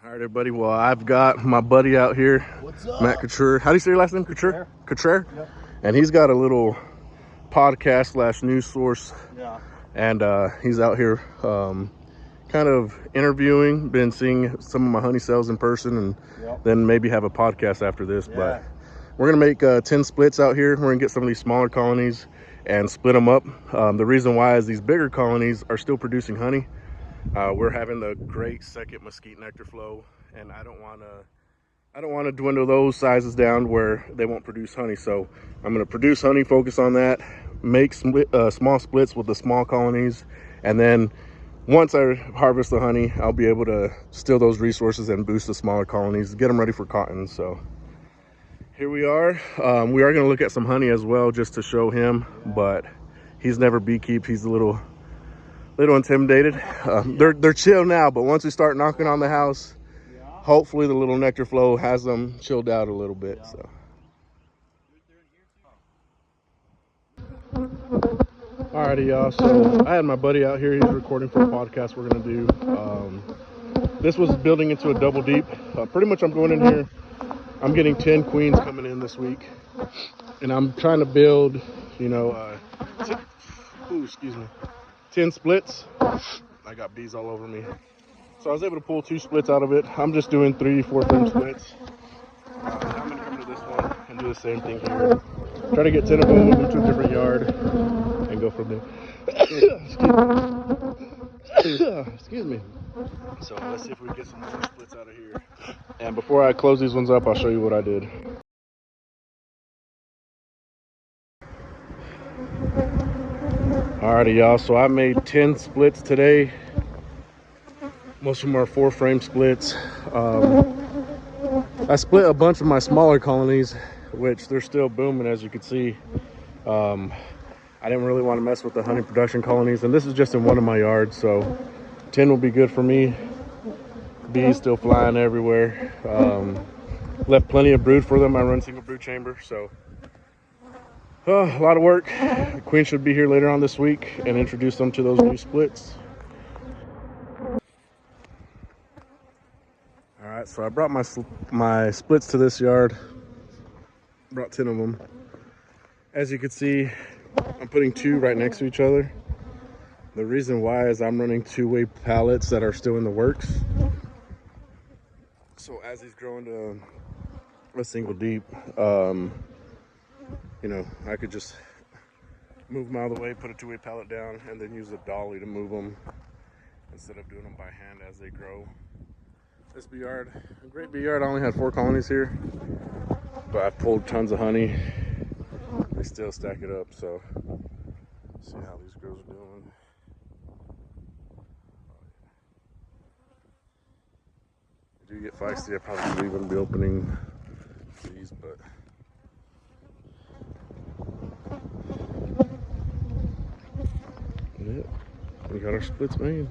All right, everybody. Well, I've got my buddy out here, What's up? Matt Couture. How do you say your last name? Couture? Couture? Yep. And he's got a little podcast / news source. Yeah. And he's out here kind of interviewing, been seeing some of my honey cells in person, and then maybe have a podcast after this. Yeah. But we're going to make 10 splits out here. We're going to get some of these smaller colonies and split them up. The reason why is these bigger colonies are still producing honey. We're having the great second mesquite nectar flow, and I don't want to dwindle those sizes down where they won't produce honey. So I'm going to produce honey, focus on that, make small splits with the small colonies, and then once I harvest the honey, I'll be able to steal those resources and boost the smaller colonies, get them ready for cotton. So here we are. We are going to look at some honey as well, just to show him, but he's never beekeep. He's a little intimidated. They're chill now, but once we start knocking on the house, hopefully the little nectar flow has them chilled out a little bit. So alrighty, y'all. So I had my buddy out here. He's recording for a podcast we're gonna do. This was building into a double deep. Pretty much I'm going in here, I'm getting 10 queens coming in this week, and I'm trying to build, you know, 10 splits. I got bees all over me. So I was able to pull 2 splits out of it. I'm just doing 3-4 frame splits. I'm going to come to this one and do the same thing here. Try to get 10 of them, move them to a different yard, and go from there. Excuse me. So let's see if we can get some more splits out of here. And before I close these ones up, I'll show you what I did. Alrighty, y'all. So I made 10 splits today. Most of them are 4 frame splits. I split a bunch of my smaller colonies, which they're still booming, as you can see. I didn't really want to mess with the honey production colonies, and this is just in one of my yards, so 10 will be good for me. Bees still flying everywhere. Left plenty of brood for them. I run single brood chamber, so a lot of work. The queen should be here later on this week and introduce them to those new splits. All right, so I brought my splits to this yard. Brought 10 of them. As you can see, I'm putting 2 right next to each other. The reason why is I'm running 2-way pallets that are still in the works. So as he's growing to a single deep, you know, I could just move them out of the way, put a 2-way pallet down, and then use a dolly to move them instead of doing them by hand as they grow. This bee yard, a great bee yard. I only had 4 colonies here, but I've pulled tons of honey. They still stack it up, so see how these girls are doing. If you get feisty, I probably should even be opening these, but yeah, we got our splits made.